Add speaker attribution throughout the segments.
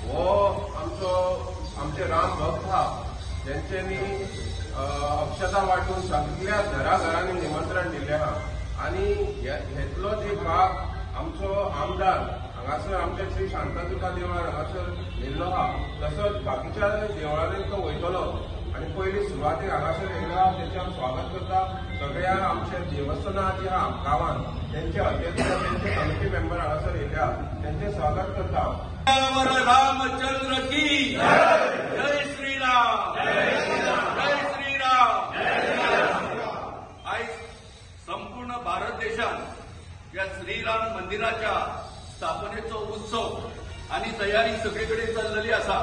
Speaker 1: हो आमचे राम भक्त हा त्यांच्यानी अक्षता वाटून सगळ्या घराघरांनी निमंत्रण दिले हा आणि हेतलोच एक भाग आमचो आमदार हांगासर आमच्या श्री शांतादुर्गा देवळार हांगासर येयल्लो हा तसोच बाकीच्या देवळांनी तो वयतलो आणि पयली सुरवातेक हांगासर येयलो हा तेचे हांव स्वागत करता सगळ्या आमच्या देवस्थानां जी हा गांवांत त्यांचे अध्यक्ष त्यांचे कमिटी मेंबर हांगासर येयल्या त्यांचे स्वागत करता।
Speaker 2: रामचंद्र की जय श्रीराम जय श्रीराम। आज संपूर्ण भारत देशात या श्रीराम मंदिराच्या स्थापनेचो उत्सव आणि तयारी सगळीकडे चाललेली असा।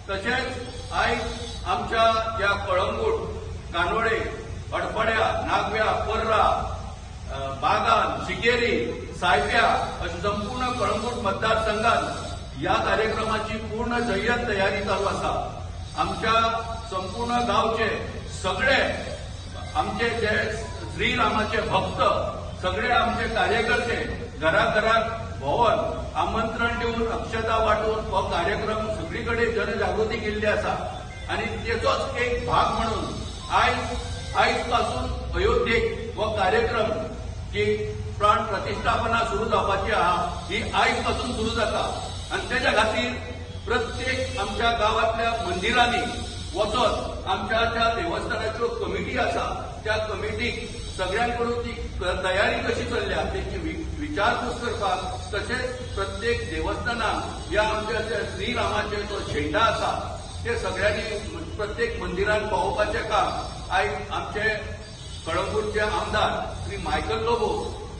Speaker 2: तसेच आज आमच्या या कळंगूट कानोडे अडपड्या नागव्या पर्रा बागान शिकेरी सायप्या अशी संपूर्ण कळंगूट मतदारसंघात या कार्यक्रमाची पूर्ण जय्यत तयारी चालू असा। आमच्या संपूर्ण गावचे सगळे आमचे जे श्रीरामाचे भक्त सगळे आमचे कार्यकर्ते घराघरात भोवन आमंत्रण देऊन अक्षता वाटून हो कार्यक्रम सगळीकडे जनजागृती केल्ली असा आणि तेचोच एक भाग म्हणून आयज पासून अयोध्येक हो कार्यक्रम जी प्राण प्रतिष्ठापना सुरू जावपाची आहा ही आयज पासून सुरू जाता आणि त्याच्या खातीर प्रत्येक आमच्या गावातल्या मंदिरांनी वचोन आमच्या ज्या देवस्थानाच्यो कमिटी आसा त्या कमिटीक सगळ्यांकडून ती तयारी कशी चल्ल्या त्याची विचारपूस करपाक तसेच प्रत्येक देवस्थानाक या आमच्या ज्या श्रीरामाचे जो झेंडा आसा ते सगळ्यांनी प्रत्येक मंदिरात पावोवपाचें काम आयज आमचे कळंगूटचे आमदार श्री मायकल लोबो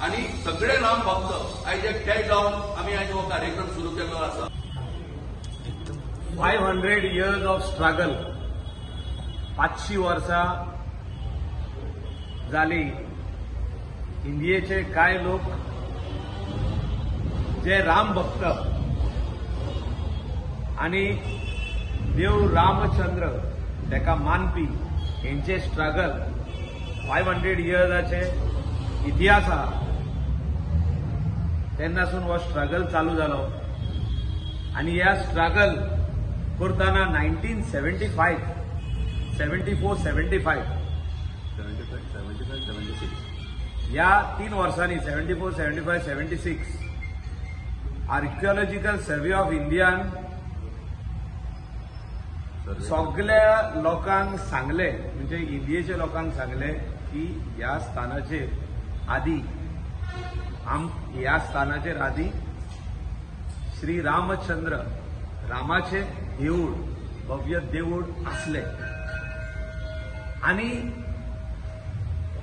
Speaker 2: आणि सगळे राम भक्त आयज एकठांय जावन आम्ही आयज हो कार्यक्रम सुरू केल्लो आसा।
Speaker 3: 500 years of struggle 500 वर्सां जाली। इंडियेचे कांय लोक जे राम भक्त आणि देव रामचंद्र तेका मानपी हेंचे स्ट्रगल 500 yearsचे इतिहास आहा तेन्नासून हो स्ट्रगल चालू जालो आणि ह्या स्ट्रगल करताना 1975 74 75 या 3 वर्सांनी 74 75 76 आर्किओलॉजिकल सर्वे ऑफ इंडियान सगळ्या लोकांक सांगले म्हणजे इंडियेच्या लोकांक सांगले की ह्या स्थानाचेर आदी ह्या स्थानाचेर आदी श्री रामचंद्र रामाचे देऊळ भव्य देऊळ आसले आणि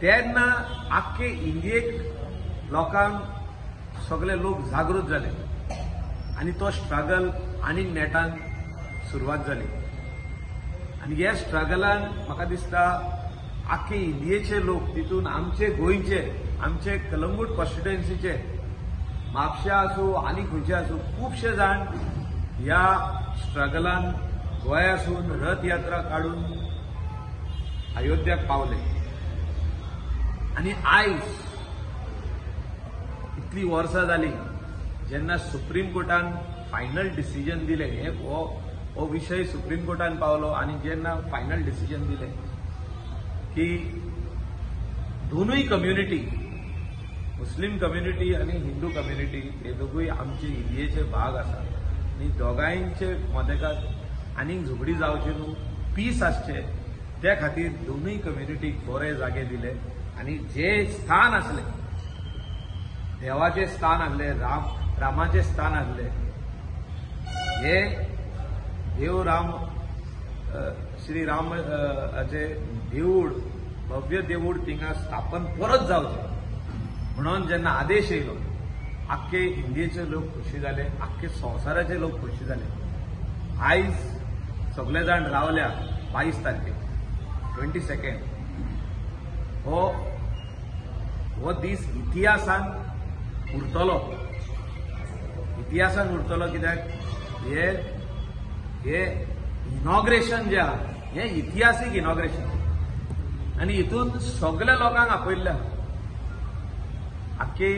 Speaker 3: तेन्ना आख्खे इंडियेक लोकांक सगळे लोक जागृत जाले आणि तो स्ट्रगल आनीक नेटान सुरवात जाली आणि ह्या स्ट्रगलान म्हाका दिसता आख्खे इंडियेचे लोक तितून आमचे गोंयचे आमचे कलंगूट कॉन्स्टिट्युएन्सीचे म्हापशा आसूं आनी खंयचे आसूं खुबशे जाण ह्या स्ट्रगलान गोंयासून रथ यात्रा काढून अयोध्याक पावले आणि आयज इतली वर्सां जाली जेन्ना सुप्रीम कोर्टान फायनल डिसिजन दिले हो विषय सुप्रीम कोर्टान पावलो आणि जेन्ना फायनल डिसिजन दिले की दोनूय कम्युनिटी मुस्लिम कम्युनिटी आणि हिंदू कम्युनिटी हे दोगूय आमचे इंडियेचे भाग आसा आणि दोगांयचे मदेकात आनीक झगडी जावची न्हू पीस आसचे त्या खातीर दोनूय कम्युनिटीक बरे जागे दिले आणि जे स्थान आसले देवाचे स्थान आसले रामाचे स्थान आसले हे देव राम श्री रामाचे देऊळ भव्य देऊळ थिंगा स्थापन परत जावचें म्हणून जेन्ना आदेश येयलो आख्खे इंडियेचे लोक खुशी जाले आख्खे संवसाराचे लोक खुशी जाले। आयज सगळे जाण रावल्या 22 तारखेक 22nd हो दीस इतिहासान उरतलो कित्याक हे इनॉग्रेशन जे आहा हे इतिहासीक इनॉग्रेशन आणि हितून सगळ्या लोकांक आपयल्ले आख्खे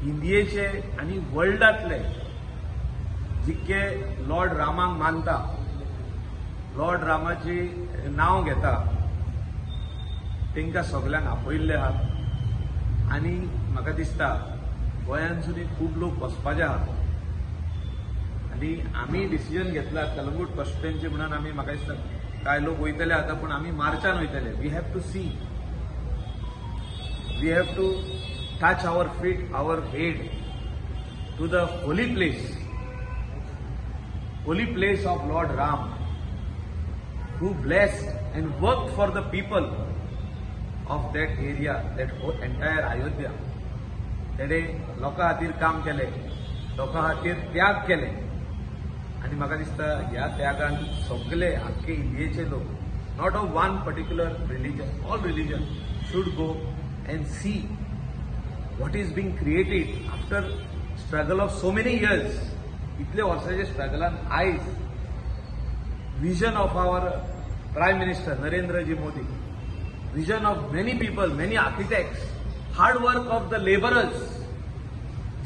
Speaker 3: इंडियेचे आणि वर्ल्डातले जितके लॉर्ड रामाक मानता, लॉर्ड रामाची नाव घेता, तांकां सगळ्यांक आपयल्ले आहात आनी म्हाका दिसता गोंयांतसून खूब लोक वचपाचे आहात आनी आमी डिसिजन घेतला कलंगूट कॉन्स्टिट्युएन्सी म्हणून आमी म्हाका दिसता काय लोक वयतले आता पूण आमी मार्चान वयतले. We have to see, we have to touch our feet, our head to the holy place of lord Ram, who blessed and worked for the people of that area, that whole entire Ayodhya. तेणे लोकां खातीर काम केलें, लोकां खातीर त्याग केले आनी म्हाका दिसता ह्या त्यागान सगळे आख्खे इंडियेचे लोक, not of one particular religion, all religion should go and see what is being created after struggle of so many years. इतले वर्साचे स्ट्रगलान आयज vision of our Prime Minister Narendra Ji Modi, vision of many people, many architects, hard work of the laborers,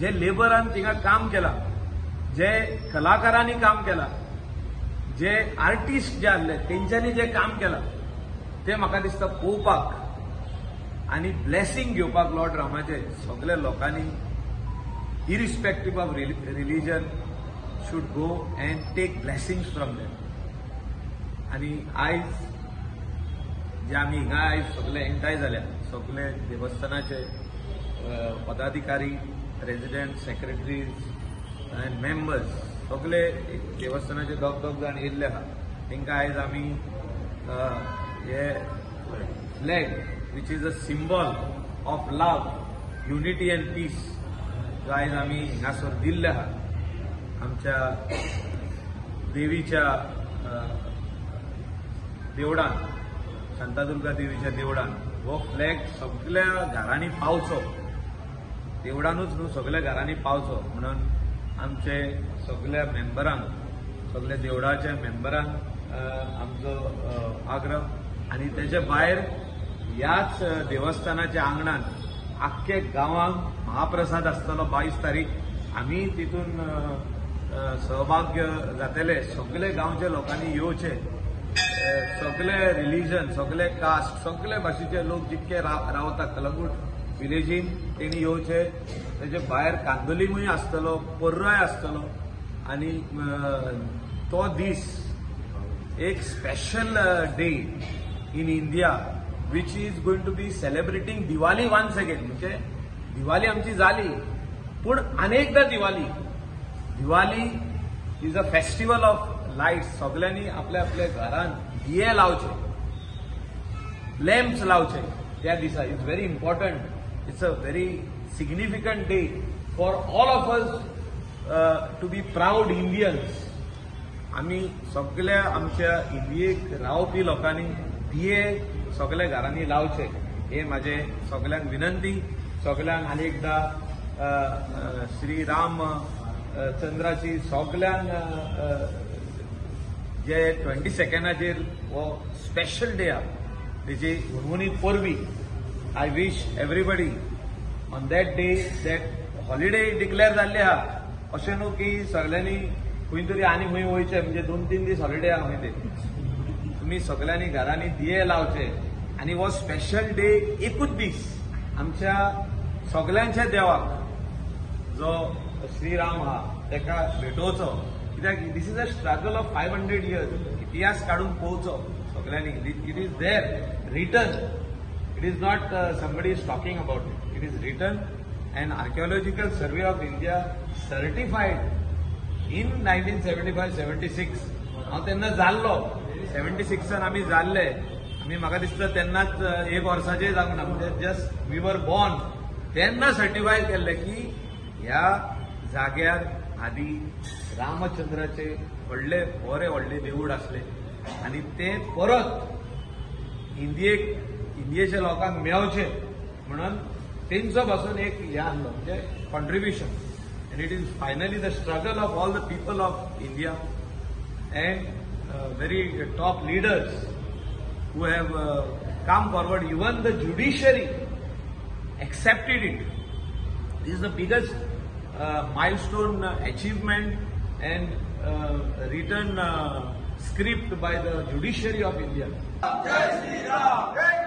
Speaker 3: जे लेबरान थिंगा काम केला, जे कलाकारांनी काम केला, जे आर्टिस्ट जे आसले तेंच्यांनी जे काम केला ते म्हाका दिसता पळोवपाक आनी ब्लेसिंग घेवपाक लॉर्ड रामाचे सगळ्या लोकांनी irrespective of religion should go and take blessings from them. आणि आयज जे आमी हिंगा आयज सगळे एकठांय जाल्या, सगळे देवस्थानाचे पदाधिकारी, रेजिडेंट, सेक्रेटरीज अँड मेंबर्स सगळे देवस्थानाचे दोग जाण येयल्ले आहा. तांकां आयज आमी हे flag which is a symbol of love, unity and peace, जो आयज आमी हिंगासर दिल्ले आहा. आमच्या देवीच्या देवळान, शांतादुर्गा देवीच्या देवळान हो फ्लॅग सगळ्या घरांनी पावचो, देवळानूच न्हू सगळ्या घरांनी पावचो म्हणून आमचे सगळ्या मेंबरांक, सगळ्या देवळाच्या मेंबरांक आमचो आग्रह. आनी तेच्या भायर ह्याच देवस्थानाच्या आंगणान आख्खे गांवांक महाप्रसाद आसतलो 22 तारीख. आमी तितून सहभाग्य जातले, सगळे गांवच्या लोकांनी येवचे, सगळे रिलीजन, सगळे कास्ट, सगळे भाशेचे लोक जितके रावता कलंगूट विलेजीन तेणी येवचे. तेजे भायर कांदोलीमूय आसतलो, पर्राय आसतलो आनी तो दीस एक special day in India which is going to be celebrating Diwali once again. म्हणजे दिवाली आमची जाली पूण अनेकदा Diwali is a festival of lights. सगळ्यांनी आपल्या आपल्या घरान दिये लावचे, लॅम्प्स लावचे त्या दिसा. It's very important, it's a very significant day for all of us to be proud Indians. आमी सगळ्या आमच्या इंडियेक रावपी लोकांनी दिये सगळ्या घरांनी लावचे, हे माझे सगळ्यांक विनंती. सगळ्यांक आनी एकदा श्री राम चंद्राची सगळ्यांक जे 22 हो स्पेशल डे आहा तेजी हुनहुनीत परबी. I wish everybody on that day that holiday declare जाल्ले आहा, अशें न्हू की सगळ्यांनी खंय तरी आनी खंय वयचे म्हणजे 2-3 दीस हॉलिडे आहा खंय ते. तुमी सगळ्यांनी घरांनी दिये लावचे आनी हो स्पेशल डे एकूच दीस आमच्या सगळ्यांच्या देवाक जो श्रीराम आहा तेका भेटोवचो. कित्याक this is a struggle of 500 years. इतिहास काढून पळोवचो सगळ्यांनी. It is there written, it is not somebody is talking about it, it is written. And archaeological survey of India certified in 1975-76. हांव तेन्ना जाल्लो 76 आमी जाल्ले. आमी म्हाका दिसता तेन्नाच 1 वर्साचेय जावंक ना, म्हणजे जस्ट वी वर बॉर्न तेन्ना सर्टिफाय केल्ले की ह्या जाग्यार आदी रामचंद्राचे बरे व्हडले देवूळ आसले आनी ते परत इंडियेच्या लोकांक मेळचे म्हणून तेंचो पासून एक हे आसलो, म्हणजे contribution. End it is finally the struggle of all the people of India and very top leaders who have come forward. Even the judiciary accepted it. This is the biggest milestone achievement and written script by the judiciary of India.
Speaker 2: जय श्री राम.